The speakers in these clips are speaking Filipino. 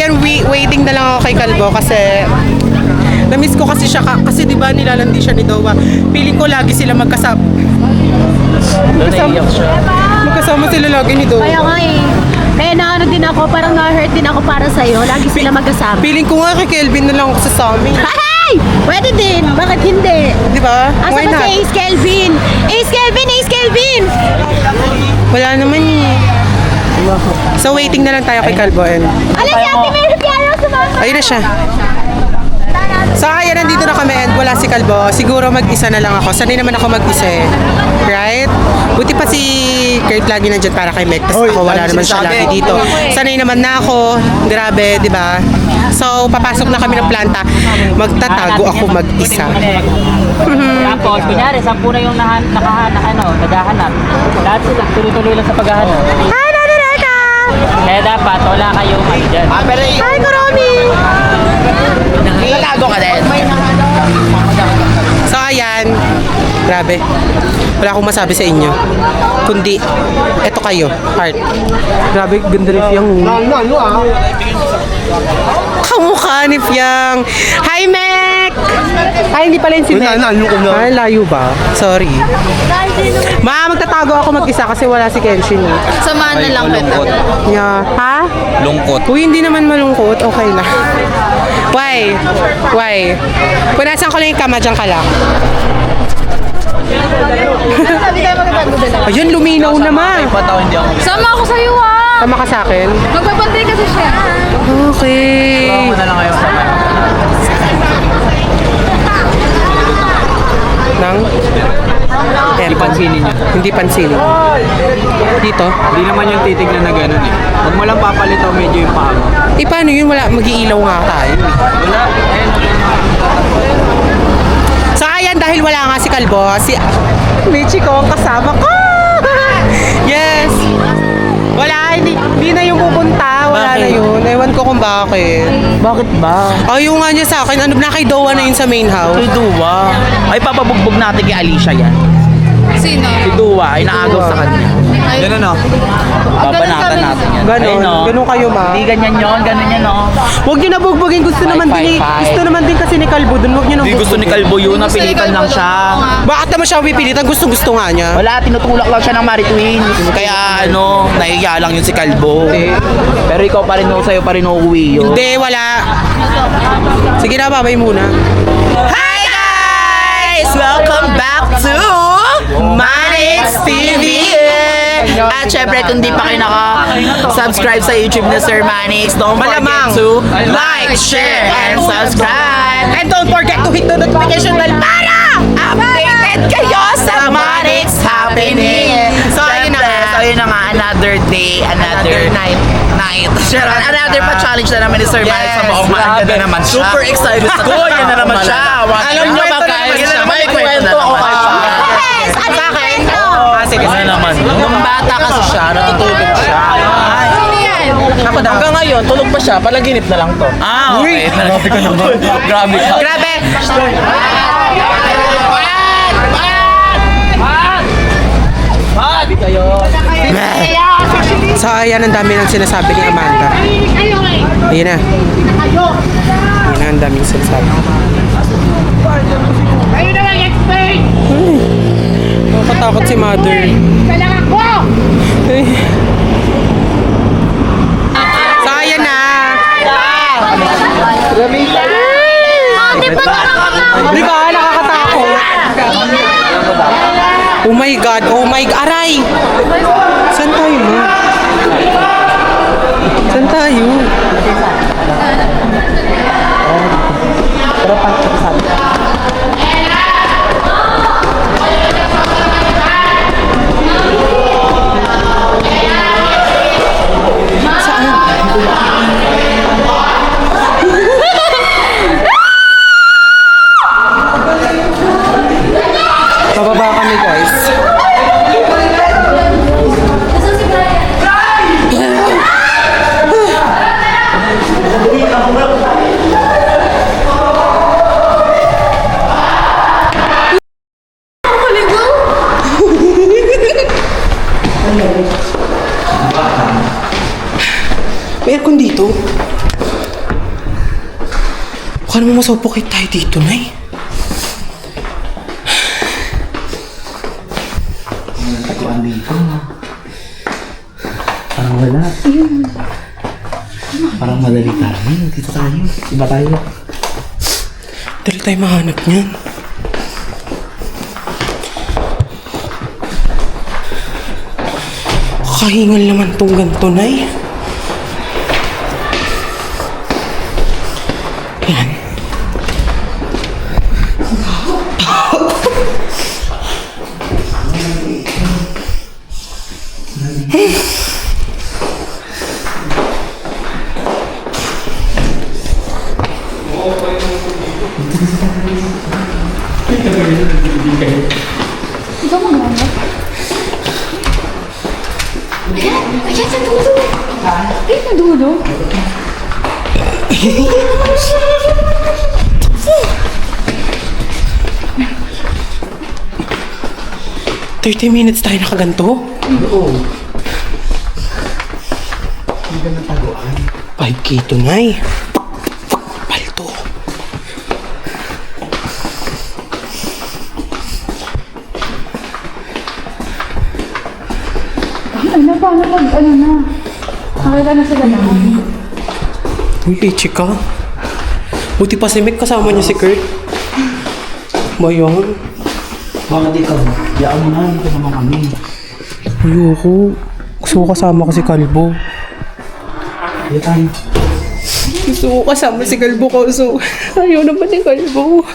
ayan, waiting na lang ako kay Kalbo kasi na-miss ko kasi siya kasi di ba nilalandi siya ni Dowa. Feeling ko lagi sila magkasama. Magkasama sila lagi ni Dowa. Kaya nga eh. Kaya naano din ako, parang na-hurt din ako para sa'yo. Lagi sila magkasama. Feeling ko nga kay Kelvin na lang ako sasama. Hey! Pwede din. Bakit hindi? Di ba? Asa Why ba not? si Ace Kelvin? Ace Kelvin! Ace Kelvin! Wala naman eh. So waiting na lang tayo kay Kalbo. Alam si Ate Mary Piano sumama. Ayun na siya. So ayan, nandito na kami and wala si Kalbo. Siguro mag-isa na lang ako. Sanay naman ako mag-isa eh. Right? Buti pa si Kurt lagi nandyan para kay Meg. Tapos ako wala naman siya lagi dito. Sanay naman na ako. Grabe, di ba? So papasok na kami ng planta. Magtatago ako mag-isa. Tapos, kunyari, 10 na yung naghahanap. Lahat sila, tuloy-tuloy lang sa paghahanap. Hi, Nana Reka! Kaya dapat, wala kayong dyan. Hi, Kuromi! Natago ka din. So ayan. Grabe. Wala akong masabi sa inyo. Kundi, eto kayo. Heart. Grabe, ganda rin yung kamukha ni Fiang. Hi, Mek! Ay, hindi pala yun si Mek. Ay, layo ba? Sorry. Magtatago ako mag-isa kasi wala si Kenshin. Samahan na lang kita. Yeah. Ha? Lungkot. Uy, hindi naman malungkot. Okay lang. Why? Why? Punasan ko lang yung kama, dyan ka lang. Ayun, luminaw naman. Sama ako sa'yo ah! Tama ka sa akin? Magbabantay kasi siya. Okay. Na lang kayo sa Nang? Hindi pansinin nyo. Hindi pansinin. Dito? Hindi naman yung titignan na gano'n eh. Huwag mo lang papalito medyo yung paa mo. Eh, paano yun? Wala, mag-iilaw nga tayo. Wala. So, ayan, dahil wala nga si Kalbo, si Michi ko ang kasama ko. Yes. Wala, hindi na yung pupunta. Wala na yun. Ewan ko kung bakit. Bakit ba? Ayaw nga niya sa akin. Ano, na kay Dowa na yun sa main house. Kay Dua. Ay, papabugbog natin kay Alicia yan. Sino? Si Dua, ay naagaw sa kanya. Yan ano? Babanatan natin yan. Ganon. Ayun, no? Ganon kayo, ma. Hindi ganyan yun, ganun yan, no? Huwag niyo na bugbugin. Gusto naman din gusto naman din kasi ni Kalbo dun. Huwag niyo na Hindi gusto ni Kalbo yun, napilitan lang siya. Bakit naman siya pipilitan? Gusto nga niya. Wala, tinutulak lang siya ng Maritwin. Kaya nahihiya lang yun si Kalbo. Pero ikaw pa rin, sa'yo pa rin uuwi yun. Hindi, wala. Sige na, babay muna. Hi guys! Welcome back to Manix TV! At syempre, kung di pa kayo naka-subscribe sa YouTube ni Sir Manix, don't Malamang. forget to like, share, and subscribe! And don't forget to hit the notification bell para Updated kayo sa Manix Happening! So, ayun na nga. So, yun na nga, another day, another night. Sure, another pa-challenge na naman ni Sir Manix sa buong maaga na naman siya. Super excited sa kanya. Yan na naman siya. Alam niyo ba guys, may kwento ako kay Sa akin? Sige. Ano naman? Nung bata kasi siya, natutulog siya. Ako daw. Hanggang ngayon, tulog pa siya, palaginip na lang to. Ah, okay. Grabe ka naman. Grabe ka. Grabe! Grabe kayo. So, ayan, ang dami ng sinasabi ni Amanda. Ayan na. Ayan na, ang daming sinasabi. Ayun na lang, explain! Nakatakot si Mother. Kailangan ko! Ay. So, ayan na. Di ba? Nakakatakot. Oh my God. Oh my God. Aray! Saan tayo, ma? Saan tayo? Bababa kami, guys. May aircon dito. Baka naman masuffocate tayo dito, Nay. Taguan dito. Parang wala. Parang madali tayo. Dito tayo. Iba tayo. Dali tayo mahanap niyan. Kakahingal naman tong ganito, Nay. Yan. Ayan, sa dulo. Ay, sa dulo. 30 minutes tayo nakaganto? Oo. Hindi ka nataguan. 5K to, Nay. Palto. Ano, paano pag, ano na? Nakita na sa ganahan. Uy, leche ka. Buti pa si Mick kasama niya si Kurt. Bayan. Bakit ikaw? Yaan mo na. Dito naman kami. Ayoko. Gusto ko kasama kasi Kalbo. Dito tayo. Gusto ko kasama si Kalbo kaso ayaw naman ni Kalbo.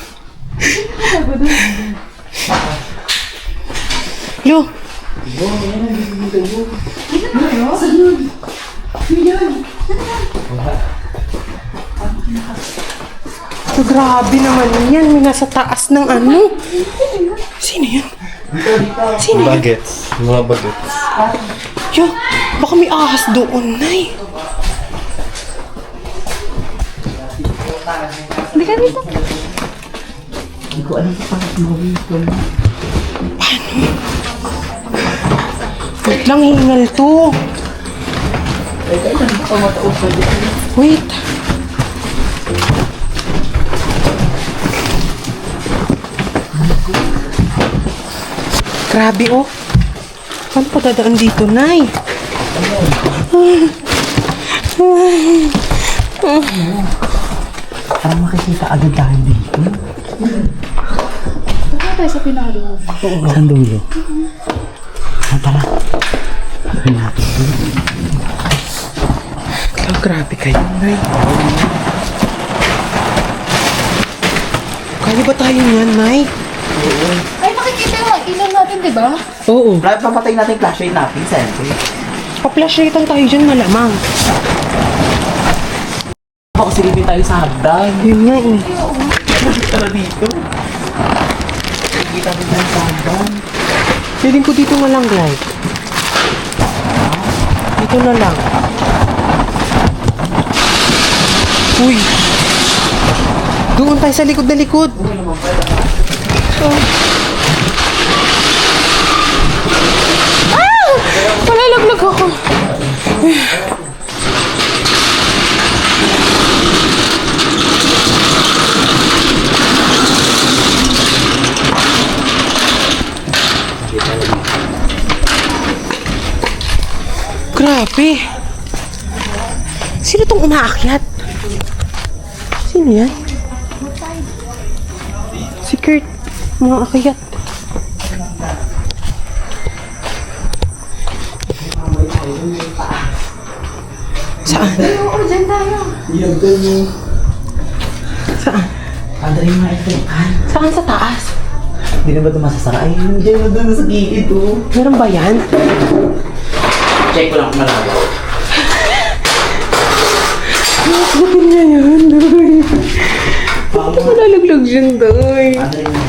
Lo. So, grabe naman yan. May nasa taas ng ano. Sino yan? Sino yan? Bagets. Mga bagets. Yo, baka may ahas doon, Nay. Hindi ka dito. Hindi ko alam kung paano gawin ito. Wait lang, hingal to. Wait. Grabe, oh. Paano pa dadaan dito, Nay? Parang makikita agad tayo dito. Saan tayo sa pinalo? Saan dulo? Ah, tara. Ay, natin. Oh, grabe kayo, Nay. Kaya ba tayo niyan, Nay? Ay, makikita yung ilaw natin, di ba? Oo. Papatay natin yung flashlight natin, siyempre. Pa-flashlightan tayo dyan, malamang. Ako, silipin tayo sa hagdan. Yun nga, eh. Tara dito. Kita rin tayo sa hagdan. Feeling ko dito na lang, Glide. Dito na lang. Uy! Doon tayo sa likod na likod. Oh. Ah! Malalaglag ako. Grabe. Sino tong umaakyat? Sino yan? Si Kurt. Mga akyat. Saan? Oo, dyan tayo. Saan? Padre nga ito. Saan sa taas? Hindi na ba ito masasara? Ay, hindi na doon sa gilid, oh. Meron ba yan? Check ko lang kung malawa. Gutom niya yan, Doy. Bakit malalaglag dyan, Doy? Padre nga.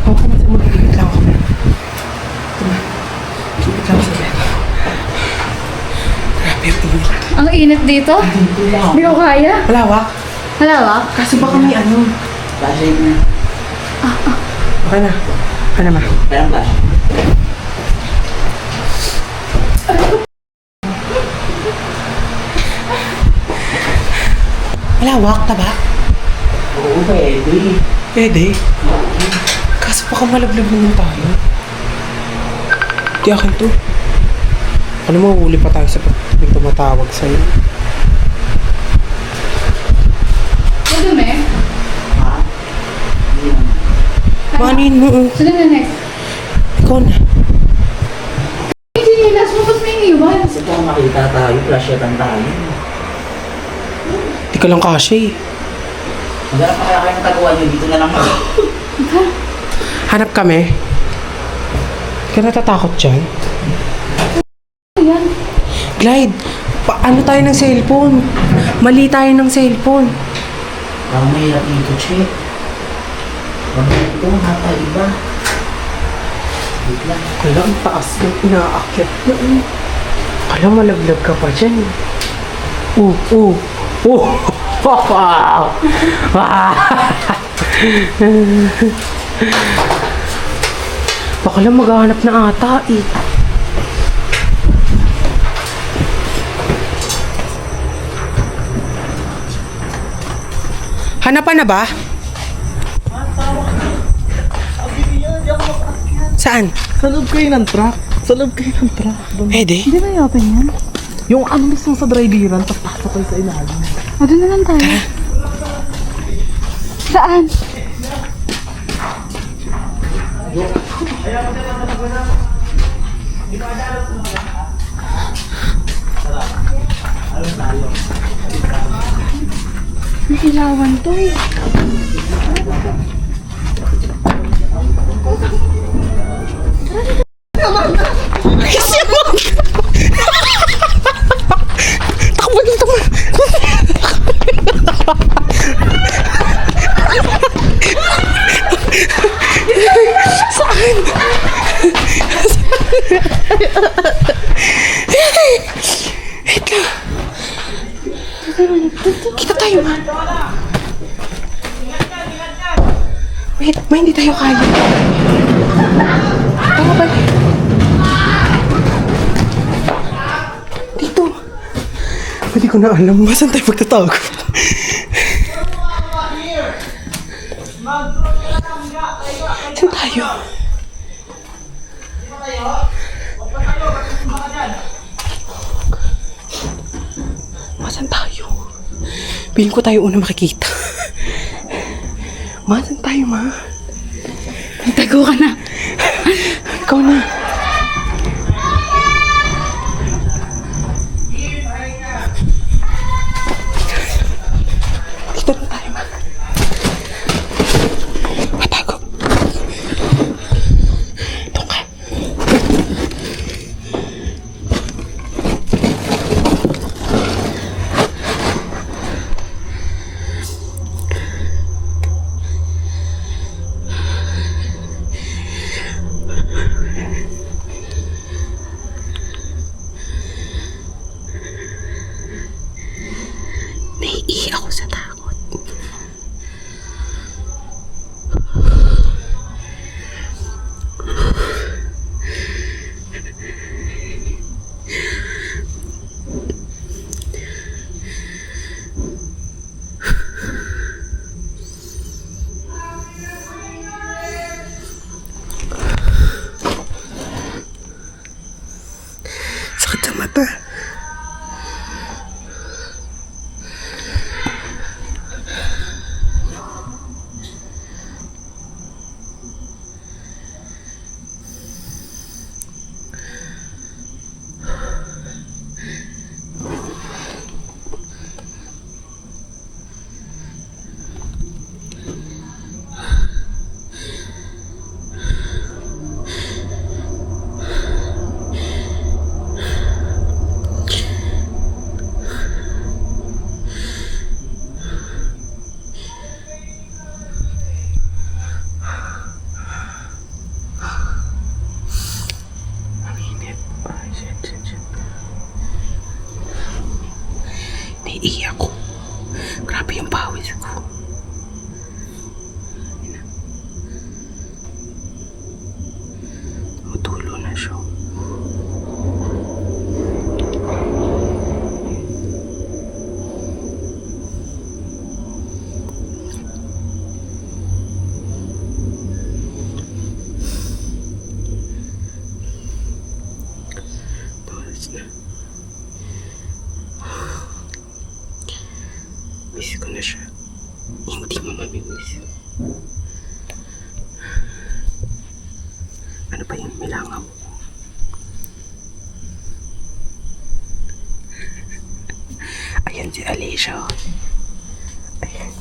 Okay, magigigit lang ako. Gigit lang sa bed. Grabe yung init. Ang init dito? Hindi ko kaya. Malawak. Malawak? Kaso baka may ano. Flashlight na. Okay na. Ano ma? Meron ba? Malawak na ba? Oo, pwede. Pwede. Kaso baka malaglag naman tayo. Di akin to. Ano mo, huli pa tayo sa pagtabing tumatawag sa'yo. Madumi? Manin mo. Sino na next? Ikaw na. Hindi nilas mo, ba't may iniwan? Kasi kung makita tayo, flashetan tayo. Di ka lang kasi. Maghanap pa kaya kayong taguan nyo, dito na lang ako. Hanap kami. Di ka natatakot dyan? Ayan. Glide, ano tayo ng cellphone? Mali tayo ng cellphone. Parang mahirap dito, che. Parang dito, hata iba. Wait lang. Kala, ang taas ng inaakyat na. Kala, malaglag ka pa dyan. Wow! Baka lang maghahanap na ata eh. Hanapan na ba? Saan? Sa loob kayo ng truck. Sa loob kayo ng truck. Pwede? Hindi ba i-open yan? Yung ano mismo sa driveran, tapos pasok kayo sa ilalim. O, doon na lang tayo. Saan? May ilawan to eh. Takbo dito mo! Saan? Wait lang. Kita tayo, ma. Wait, ma, hindi tayo kaya. Tama ba? Dito. Hindi ko na alam. Saan tayo magtatago? Saan tayo? Saan tayo? Piling ko tayo una makikita. Ma, saan tayo, ma? Tago ka na. Ikaw na. Dito na tayo, ma. Matago. Doon ka. Naiihi ako sa takot. Sakit sa mata. Milangaw. Ayan si Alicia. Ayan.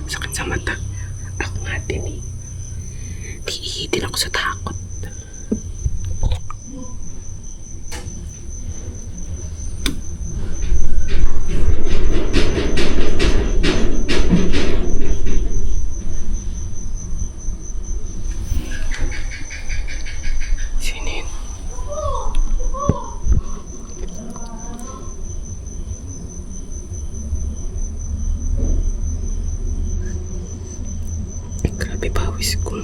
Sakit sa mata. Ako nga din eh. Iihitin ako sa takot. Sinin. Grabe pawis ko.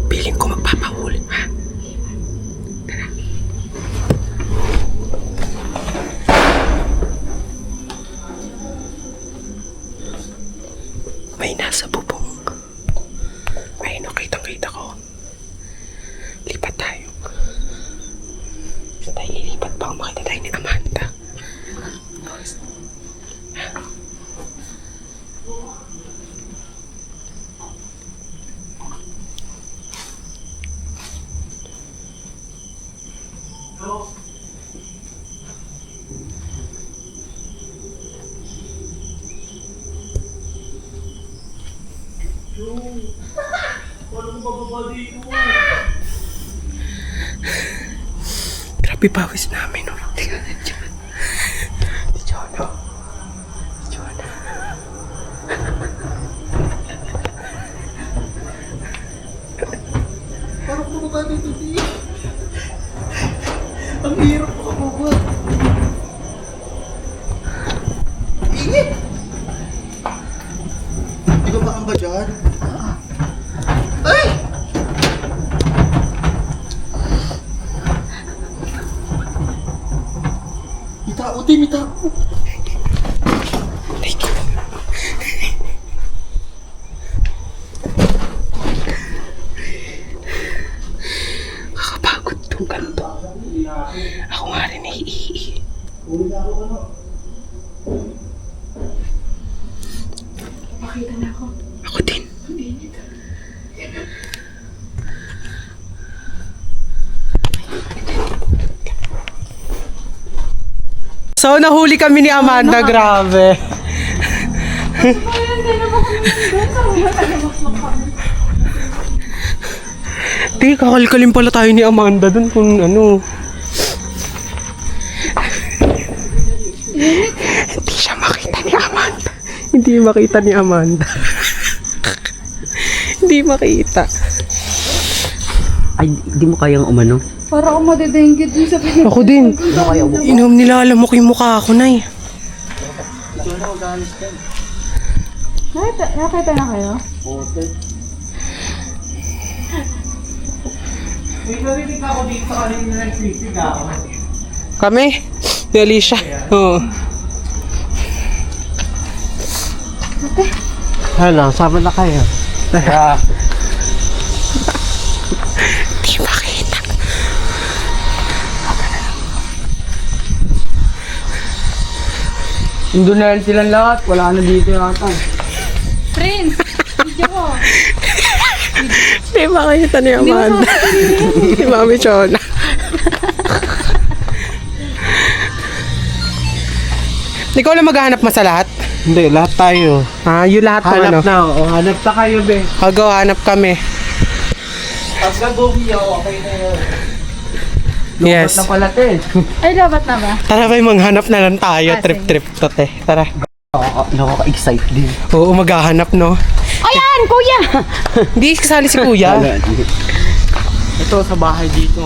Piling ko magpapahuli, ha? Tara. May nasa bubong. Ay, no, kitang-kita ko. Lipat tayo. Saan tayo lilipat pa kung makita tayo ni Amanda? Grabe pawis namin, no? Tingnan na dyan. Si Jono. Si Jono. Parang bumaba dito, di. Ang hirap ko bumaba. Init! Hindi ko ba dyan? Ay! May tao din, may tao. Ay, ko. Kakapagod tong kanto. Ako nga rin naiihi. Makita na ako. Ako din. So, nahuli kami ni Amanda, grabe. Di, kakalkalin pala tayo ni Amanda dun kung ano. Hindi siya makita ni Amanda. Hindi makita ni Amanda. Hindi makita. Ay, di mo kayang umano. Para ako madedengge din sa pinag- Ako din. Inom nila, alam mo ko yung mukha ko, Nay. Nakita na kayo? Kami? Ni Alicia? Oo. Hala, sama na kayo. Di makita. Doon na silang lahat. Wala na dito yata. Prince! Video ko! Di makita ni Amanda. Si Mami Chona. Ikaw lang maghahanap mo sa lahat? Hindi, lahat tayo. Ah, yung lahat ng ano? Hanap na, o hanap na kayo, be. Go, hanap kami. Pag nag-uwi ako, okay na yun. Yes. Na pala, te. Ay, dapat na ba? Tara ba, manghanap na lang tayo. Ah, Trip-trip to, te. Tara. Nakaka-excite din. Oo, maghahanap, no? Ayan, kuya! Hindi, kasali si Kuya. Ito sa bahay dito.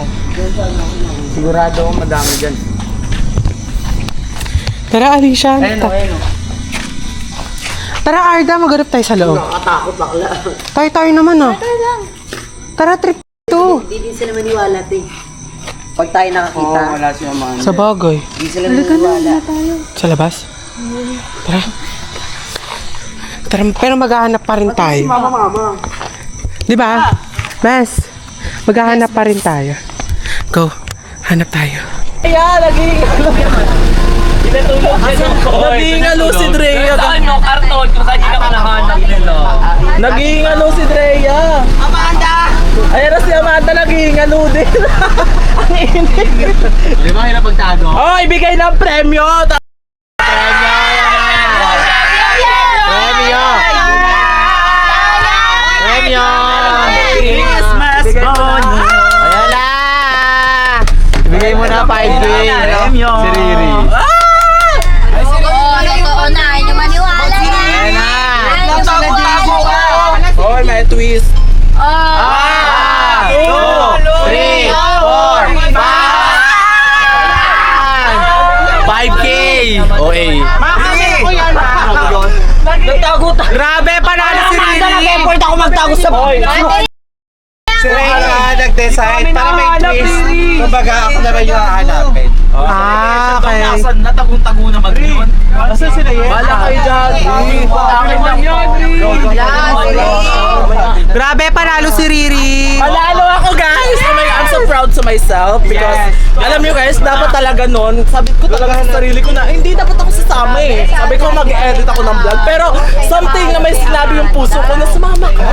Sigurado ako madami dyan. Tara, Alicia. Ayun o, ayun o. Tara, Arda, maghanap tayo sa loob. Nakatakot bakla. Tayo naman, oh. Tara, trip to. Hindi din sila maniwala, te. Pag tayo nakakita, Wala si Amanda. Sa bagay. hindi sila naniniwala. Sa labas? Tara. Tara, pero maghahanap pa rin tayo. Mama. Di ba? Mas, maghahanap pa rin tayo. Go, hanap tayo. Nagingalo si Drea. Saan yung karton kung saan yung nahanap nila? Nagingalo si Drea. Amanda! Ayan na si Amanda, nagingalo din. Ang init. Di ba hirap magtago? Oh, ibigay ng premyo. Premyo! Christmas bonus. Ayan na! Ibigay mo na 5K. Premyo. Si Riri. Totoo na, hindi maniwala na. Ayan na! Nagtago ka. Oh, may twist. 2, 3, 4, 5. 5K! OA. Nagtago tayo. Grabe, panalo si Riri! Nag-effort ako magtago sa boy. Si Rhea nag-decide para may twist. Kumbaga, ako naman yung hahanapin. Ah, okay. Natagong-tago naman yun. Asa si Rhea? Bala kayo dyan. Akin lang yun. Grabe, panalo si Riri! Panalo ako guys! I'm so proud to myself because alam niyo guys, dapat talaga nun, sabi ko talaga sa sarili ko na hindi dapat ako sasama eh. Sabi ko mag-edit ako ng vlog pero something na may sinabi yung puso ko na sumama ka.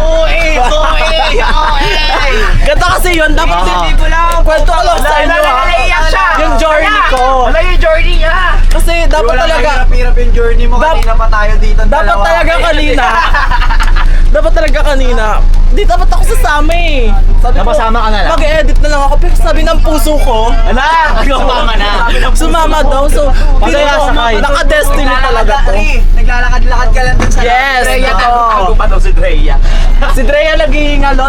Ganto kasi yun, dapat hindi ko lang kwento ko lang sa inyo ha. Yung journey ko. Wala yung journey niya. Kasi dapat talaga Hirap yung journey mo. Kanina pa tayo dito. dapat talaga kanina. Dapat talaga kanina. Di dapat ako sasama eh. Sabi ko, Napasama ka na lang? mag-edit na lang ako. Pero sabi ng puso ko, Sumama na. sumama daw. So, feeling ko, naka-destiny talaga to. Naglalakad-lakad ka lang dun sa Yes, Ako ito. pa daw si Drea. Si Drea naghihingalo.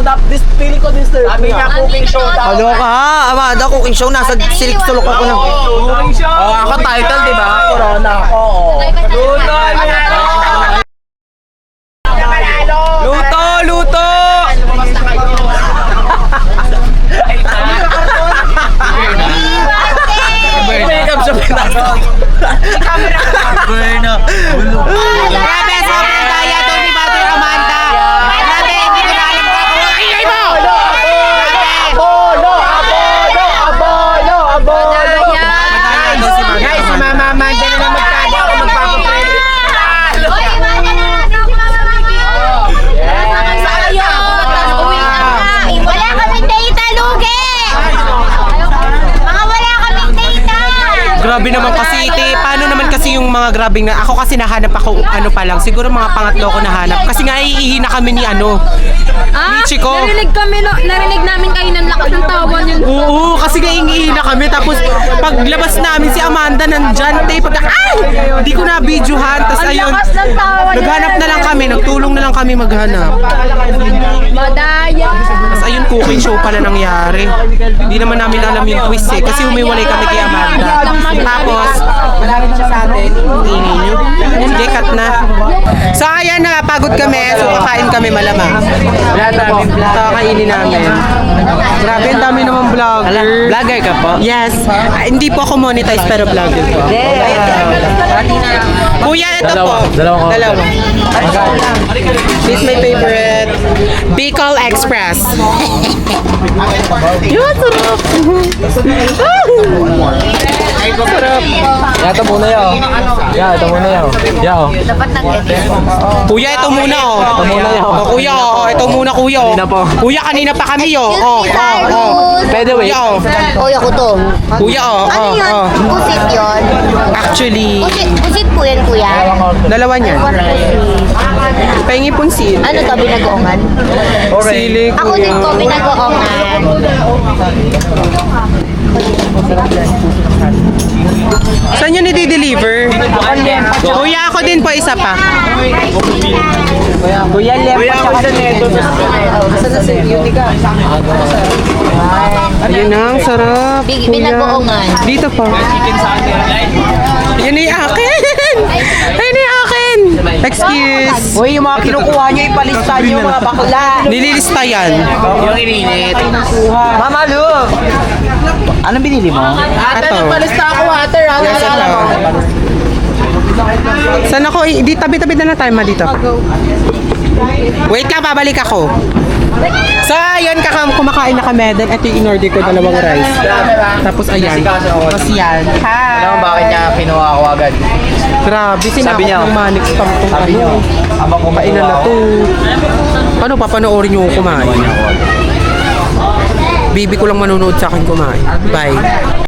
Feeling ko deserve niya. cooking show daw. Ano ka? Amanda, cooking show. Nasa silik-sulok ako ng... Cooking show. Oh, ako title, di ba? Corona. Oo. Luto! Makeup siya pinasok. Grabe, sobrang daya to ni Mother Amanda! Grabe, hindi ko na alam kung ako. Ingay mo! Guys, si Mama Amanda na lang magtago ako magpapapremyo. Oy, iwanan na natin si Mama Mami. Wala kaming data, Lugi! Mga wala kaming data! Grabe naman kasi, te. Paano naman kasi yung mga grabing na... Ako kasi nahanap ako, ano pa lang. Siguro mga pangatlo ko nahanap. Kasi nga, iihi na kami ni Michiko. Narinig namin kayo ng lakas ng tawa niyo. Oo, kasi nga iihi na kami. Tapos, paglabas namin si Amanda nandyan, te. Ay! Hindi ko na videohan. Tapos ayun, ng tawa naghanap na lang kami. Nagtulong na lang kami maghanap. Madaya. Tapos ayun, cooking show pala nangyari. Hindi naman namin alam yung twist eh. Kasi humiwalay kami kay Amanda. Tapos, malapit siya sa atin. Ingay nyo. Sige, cut na. So, ayan na. Pagod kami. So, kakain kami malamang. Kakainin namin. Grabe, ang dami naman vlogger. Vlogger ka po? Yes. Hindi po ako monetize pero vlogger po. Kuya, ito po. Dalawa. This is my favorite. Bicol Express. Yun, sarap. Sarap. Ito muna yun. Ito muna yun. Dapat nag-edit. Kuya, ito muna oh. Ito muna oh. Kuya, oh. Ito muna kuya oh. Kanina po. Kuya, kanina pa kami oh. Oh, Excuse me, oh, oh. Carlos. Pwede wait. Kuya oh. Oy, ako to. Kuya oh. Ano Oh, yun? oh. Pusit yun? Actually, Pusit po yan, kuya? dalawa niyan. What pusit? Pahingi punsin. Ano to, binagoongan? Sili, Ako din kuya. ko, binagoongan. Saan yun i-deliver? Kuya, ako din po isa pa. Kuya, Kuya, ako dyan eh. Ayun na, ang sarap. Kuya. Binagoongan. Dito pa. Yan ay akin! Yan ay akin! Excuse. Uy, yung mga kinukuha nyo, ipalista nyo mga bakla. Nililista yan. Yung ininit. Mama Lu! Anong binili mo? Ate, Ito. nagpalista ako water ha. Yes, Wala ito. lang. Saan ako? Di tabi-tabi na lang tayo ma dito. Wait lang, babalik ako. So, ayun, kumakain na kami. Then, ito yung in-order ko, dalawang rice. Tapos, ayan. Tapos, yan. Hi! Alam mo bakit niya kinuha ako agad? Grabe, sinakot niya, ng manik tong Sabi niyo, habang Kainan na to. Ano, papanoorin niyo ako kumain? Bibi ko lang manonood sa akin kumain. Bye.